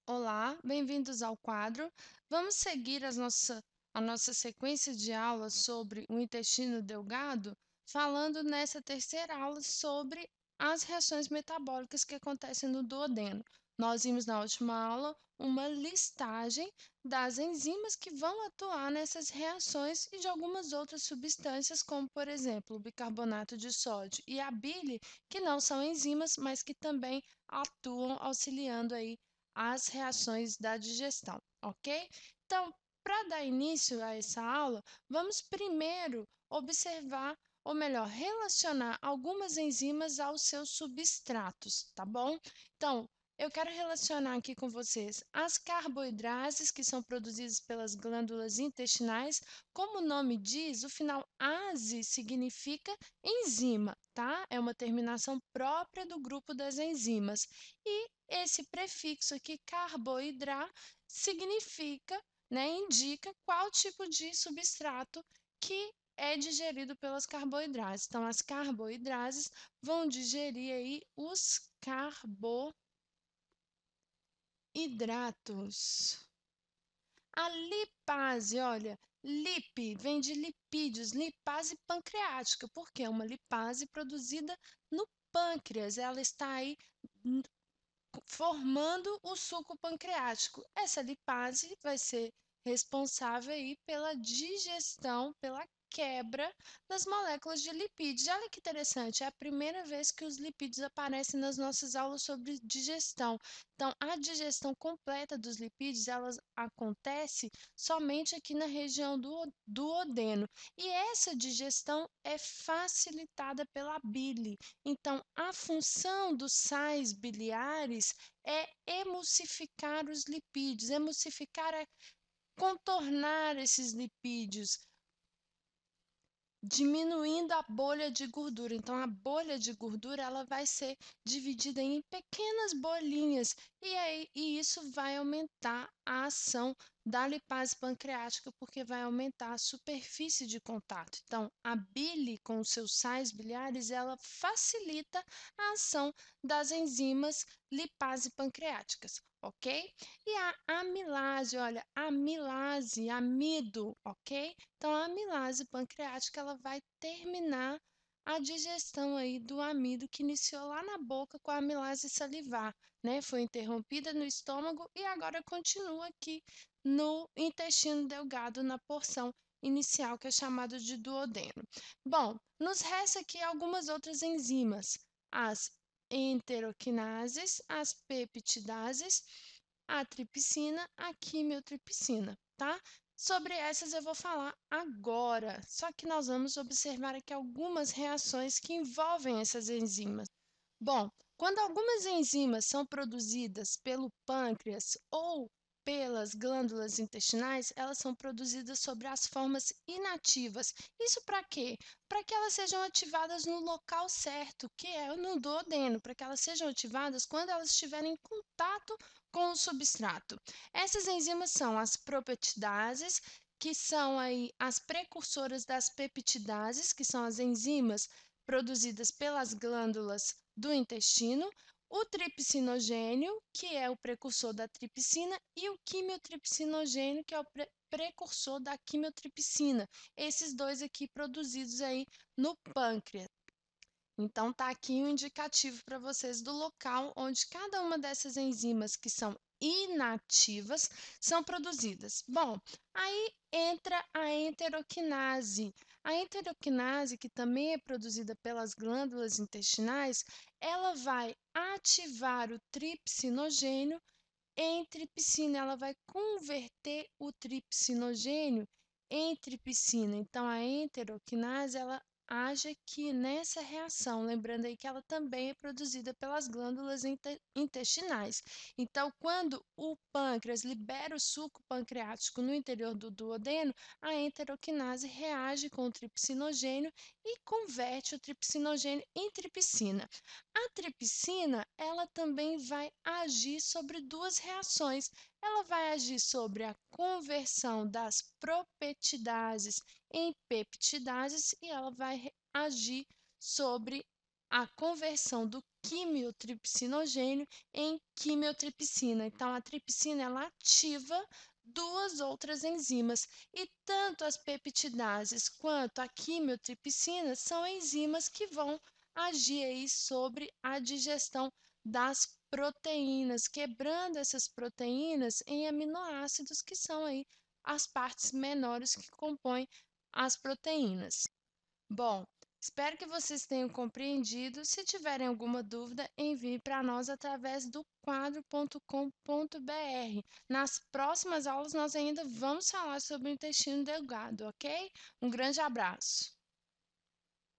Olá, bem-vindos ao quadro. Vamos seguir a nossa sequência de aulas sobre o intestino delgado, falando nessa terceira aula sobre as reações metabólicas que acontecem no duodeno. Nós vimos na última aula uma listagem das enzimas que vão atuar nessas reações e de algumas outras substâncias, como, por exemplo, o bicarbonato de sódio e a bile, que não são enzimas, mas que também atuam auxiliando aí as reações da digestão, ok? Então, para dar início a essa aula, vamos primeiro observar, ou melhor, relacionar algumas enzimas aos seus substratos, tá bom? Então, eu quero relacionar aqui com vocês as carboidrases que são produzidas pelas glândulas intestinais. Como o nome diz, o final ase significa enzima, tá? É uma terminação própria do grupo das enzimas. E esse prefixo aqui, carboidra, significa, indica qual tipo de substrato que é digerido pelas carboidrases. Então, as carboidrases vão digerir aí os carboidratos. A lipase, olha, lip vem de lipídios, lipase pancreática, porque é uma lipase produzida no pâncreas. Ela está aí formando o suco pancreático. Essa lipase vai ser responsável aí pela digestão, pela quebra das moléculas de lipídios. Olha que interessante, é a primeira vez que os lipídios aparecem nas nossas aulas sobre digestão. Então, a digestão completa dos lipídios, ela acontece somente aqui na região do duodeno. E essa digestão é facilitada pela bile. Então, a função dos sais biliares é emulsificar os lipídios. Emulsificar é contornar esses lipídios, diminuindo a bolha de gordura. Então, a bolha de gordura ela vai ser dividida em pequenas bolinhas e isso vai aumentar a ação da lipase pancreática, porque vai aumentar a superfície de contato. Então, a bile com os seus sais biliares, ela facilita a ação das enzimas lipase pancreáticas, ok? E a amilase, olha, amilase, amido, ok? Então, a amilase pancreática ela vai terminar a digestão aí do amido que iniciou lá na boca com a amilase salivar, né? Foi interrompida no estômago e agora continua aqui no intestino delgado, na porção inicial que é chamado de duodeno. Bom, nos resta aqui algumas outras enzimas, as enteroquinases, as peptidases, a tripsina, a quimiotripsina, tá? Sobre essas eu vou falar agora, só que nós vamos observar aqui algumas reações que envolvem essas enzimas. Bom, quando algumas enzimas são produzidas pelo pâncreas ou pelas glândulas intestinais, elas são produzidas sobre as formas inativas. Isso para quê? Para que elas sejam ativadas no local certo, que é no duodeno, para que elas sejam ativadas quando elas estiverem em contato com o substrato. Essas enzimas são as propeptidases, que são aí as precursoras das peptidases, que são as enzimas produzidas pelas glândulas do intestino, o tripsinogênio, que é o precursor da tripsina, e o quimiotripsinogênio, que é o precursor da quimiotripsina. Esses dois aqui produzidos aí no pâncreas. Então, tá aqui um indicativo para vocês do local onde cada uma dessas enzimas que são inativas são produzidas. Bom, aí entra a enteroquinase. A enteroquinase, que também é produzida pelas glândulas intestinais, ela vai ativar o tripsinogênio em tripsina. Ela vai converter o tripsinogênio em tripsina. Então, a enteroquinase, ela age aqui nessa reação, lembrando aí que ela também é produzida pelas glândulas intestinais. Então, quando o pâncreas libera o suco pancreático no interior do duodeno, a enteroquinase reage com o tripsinogênio e converte o tripsinogênio em tripsina. A tripsina, ela também vai agir sobre duas reações. Ela vai agir sobre a conversão das propeptidases em peptidases e ela vai agir sobre a conversão do quimiotripsinogênio em quimiotripsina. Então, a tripsina ela ativa duas outras enzimas e tanto as peptidases quanto a quimiotripsina são enzimas que vão agir aí sobre a digestão das proteínas, quebrando essas proteínas em aminoácidos que são aí as partes menores que compõem as proteínas. Bom, espero que vocês tenham compreendido. Se tiverem alguma dúvida, envie para nós através do quadro.com.br. Nas próximas aulas, nós ainda vamos falar sobre o intestino delgado, ok? Um grande abraço!